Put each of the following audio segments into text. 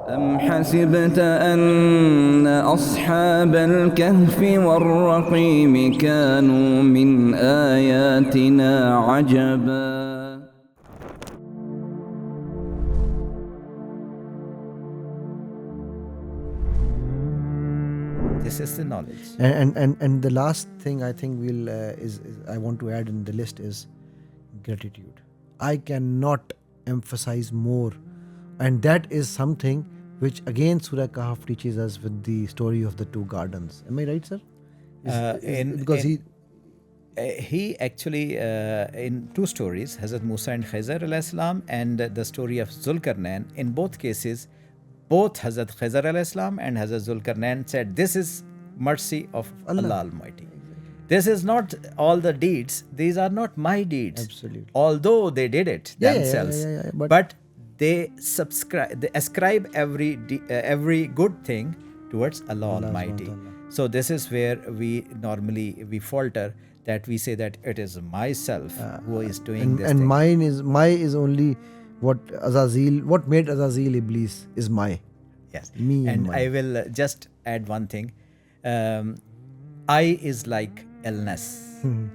أم حسبت أن أصحاب الكهف والرقيم كانوا من آياتنا عجبا. This is the knowledge. And the last thing I think we'll is I want to add in the list is gratitude. I cannot emphasize more, and that is something which again Surah Kahf teaches us with the story of the two gardens. Am I right, sir? Because he actually in two stories, Hazrat Musa and Khizr alayhi salam, and the story of Zulkarnain. In both cases, both Hazrat Khizr alayhi salam and Hazrat Zulkarnain said, "This is mercy of Allah Almighty. This is not all the deeds. These are not my deeds. Absolutely. Although they did it themselves, but they ascribe every good thing towards Allah Almighty. So this is where we normally falter, that we say that it is myself who is doing this and thing. my is only what made Azazel Iblis is my. Yes. Me and I will just add one thing. I is like illness.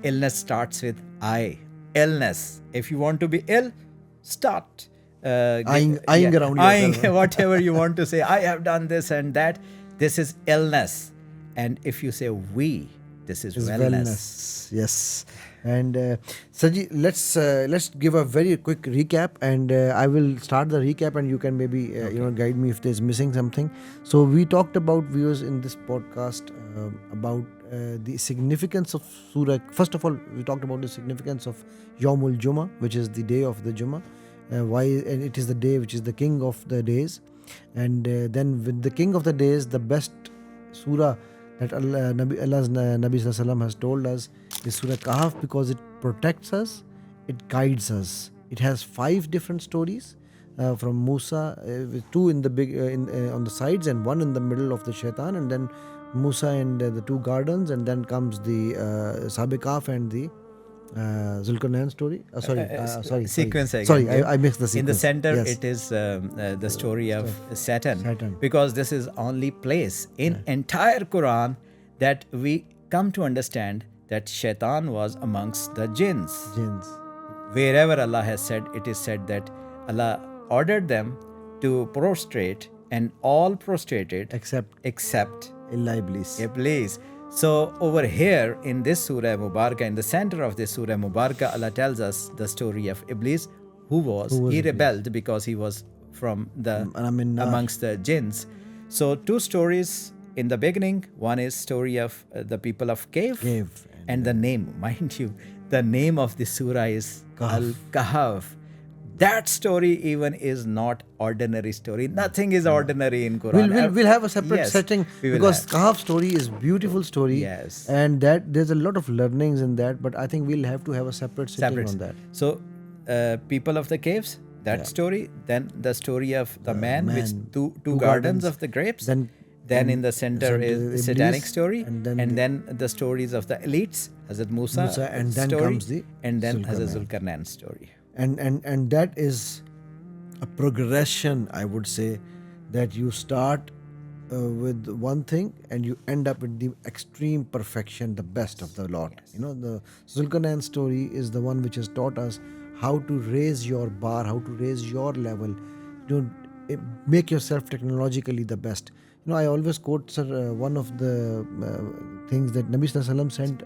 Illness starts with I. Illness. If you want to be ill, start Eyeing around yourself. whatever you want to say. I have done this and that. This is illness. And if you say we, this is wellness. Yes. And Saji, let's give a very quick recap, and I will start the recap, and you can maybe guide me if there's missing something. So we talked about, viewers, in this podcast about the significance of Surah. First of all, we talked about the significance of Yawmul Jummah, which is the day of the Jummah. Why? And it is the day which is the king of the days, and then with the king of the days, the best surah that Allah's Nabi Sallallahu Alaihi Wasallam has told us is Surah Kahf, because it protects us, it guides us. It has 5 different stories from Musa, with 2 in the on the sides and 1 in the middle of the shaitan, and then Musa and the 2 gardens, and then comes the Kahf and the Zulkarnain story. Sequence again. Sorry, I missed the sequence. In the center, Yes. it is the story of Satan, because this is only place in entire Quran that we come to understand that Shaitan was amongst the jinns. Wherever Allah has said, it is said that Allah ordered them to prostrate, and all prostrated except Illa Iblis. So over here in this Surah Mubarakah, in the center of this Surah Mubarakah, Allah tells us the story of Iblis, he rebelled because he was from the amongst the jinns. So 2 stories in the beginning. One is story of the people of cave, and the name, mind you, the name of the surah is Al Kahf. That story even is not ordinary story. Nothing is ordinary in Quran. We'll have a separate setting, because Kahf story is beautiful story. Yes. And that there's a lot of learnings in that, but I think we'll have to have a separate sitting on that. So people of the caves, that story, then the story of the man with two gardens of the grapes. Then in the center is the satanic story, and then the stories of the elites, Hazrat Musa and then story, comes the and then Hazrat Zulkarnain story. And that is a progression, I would say, that you start with one thing and you end up with the extreme perfection, the best of the lot. Yes. The Zulkarnain story is the one which has taught us how to raise your bar, how to raise your level, make yourself technologically the best. I always quote, sir, one of the things that Nabi Sallallahu Alaihi Wasallam sent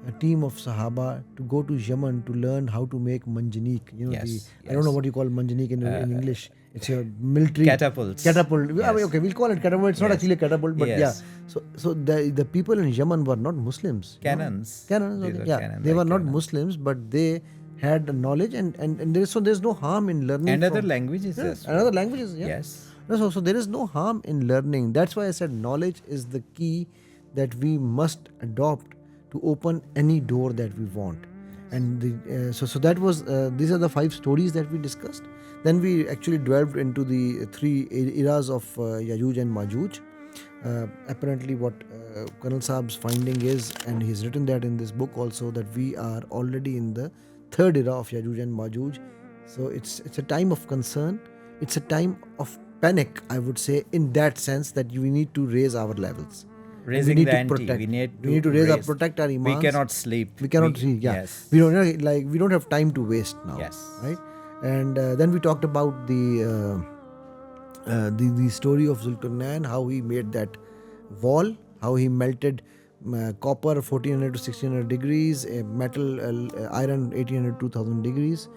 a team of Sahaba to go to Yemen to learn how to make manjanik. I don't know what you call manjanik in English. It's your military catapults. Catapult. Yes. Okay, we'll call it catapult. It's not actually a catapult, but So the people in Yemen were not Muslims. Cannons. They were not Muslims, but they had the knowledge, and there's no harm in learning. And other languages. Another languages. Yeah. Yes. So there is no harm in learning. That's why I said knowledge is the key that we must adopt to open any door that we want. And so that was these are the 5 stories that we discussed. Then we actually delved into the 3 eras of Yajuj and Majuj. Apparently what Colonel Saab's finding is, and he's written that in this book also, that we are already in the 3rd era of Yajuj and Majuj. So it's a time of concern. It's a time of panic, I would say, in that sense that we need to raise our levels. Raising we need the to ante. protect. We need to raise our raise. protect our imams. We cannot sleep. We cannot sleep. Yeah. Yes. We don't have time to waste now. Yes. Right. And then we talked about the story of Zulkarnain, how he made that wall, how he melted copper 1400 to 1600 degrees, metal iron 1800 to 2000 degrees.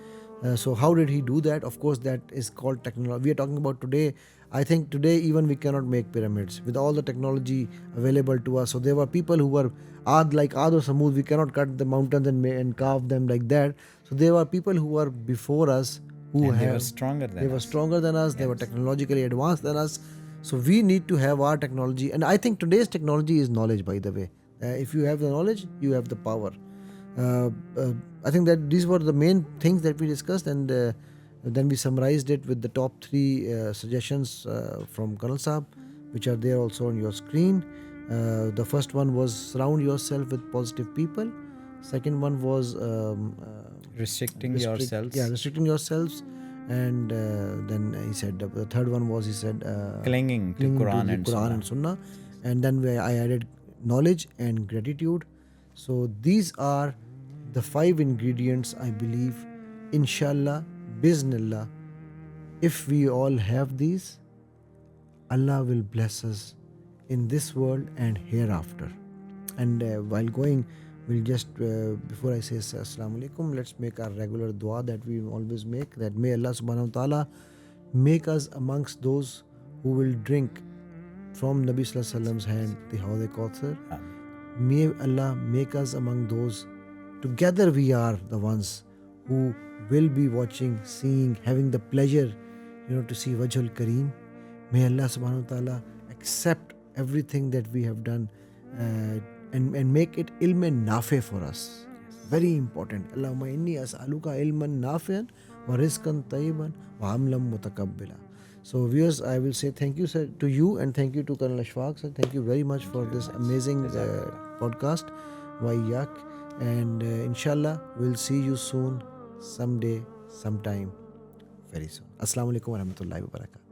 So how did he do that? Of course, that is called technology. We are talking about today. I think today even we cannot make pyramids with all the technology available to us. So there were people who were like Ad or Samud. We cannot cut the mountains and carve them like that. So there were people who were before us they were stronger than us. They were stronger than us. Yes. They were technologically advanced than us. So we need to have our technology. And I think today's technology is knowledge, by the way. If you have the knowledge, you have the power. I think that these were the main things that we discussed, and then we summarized it with the top 3 suggestions from Colonel Saab, which are there also on your screen. The first one was surround yourself with positive people. Second one was restricting yourselves. Yeah, restricting yourselves. And then he said the third one was clinging to Quran and Sunnah. And then I added knowledge and gratitude. So these are the 5 ingredients, I believe, inshallah, biznillah. If we all have these, Allah will bless us in this world and hereafter. And while going, we'll just, before I say Assalamu alaikum, let's make our regular dua that we always make, that may Allah subhanahu wa ta'ala make us amongst those who will drink from Nabi Sallallahu Alaihi Wasallam's hand the Hawd-e-Kauthar. May Allah make us among those, together we are the ones who will be watching, seeing, having the pleasure, to see Wajhul Kareem. May Allah subhanahu wa ta'ala accept everything that we have done and make it ilman nafi for us. Yes. Very important. Allahumma inni as'aluka ilman nafi'an wa rizqan tayyiban wa amlan mutakabbila. So viewers, I will say thank you, sir, to you, and thank you to Colonel Ashfaq, sir. Thank you very much for this amazing podcast. Waiyak. And inshallah, we'll see you soon, someday, sometime, very soon. Assalamu alaikum wa rahmatullahi wa barakatuh.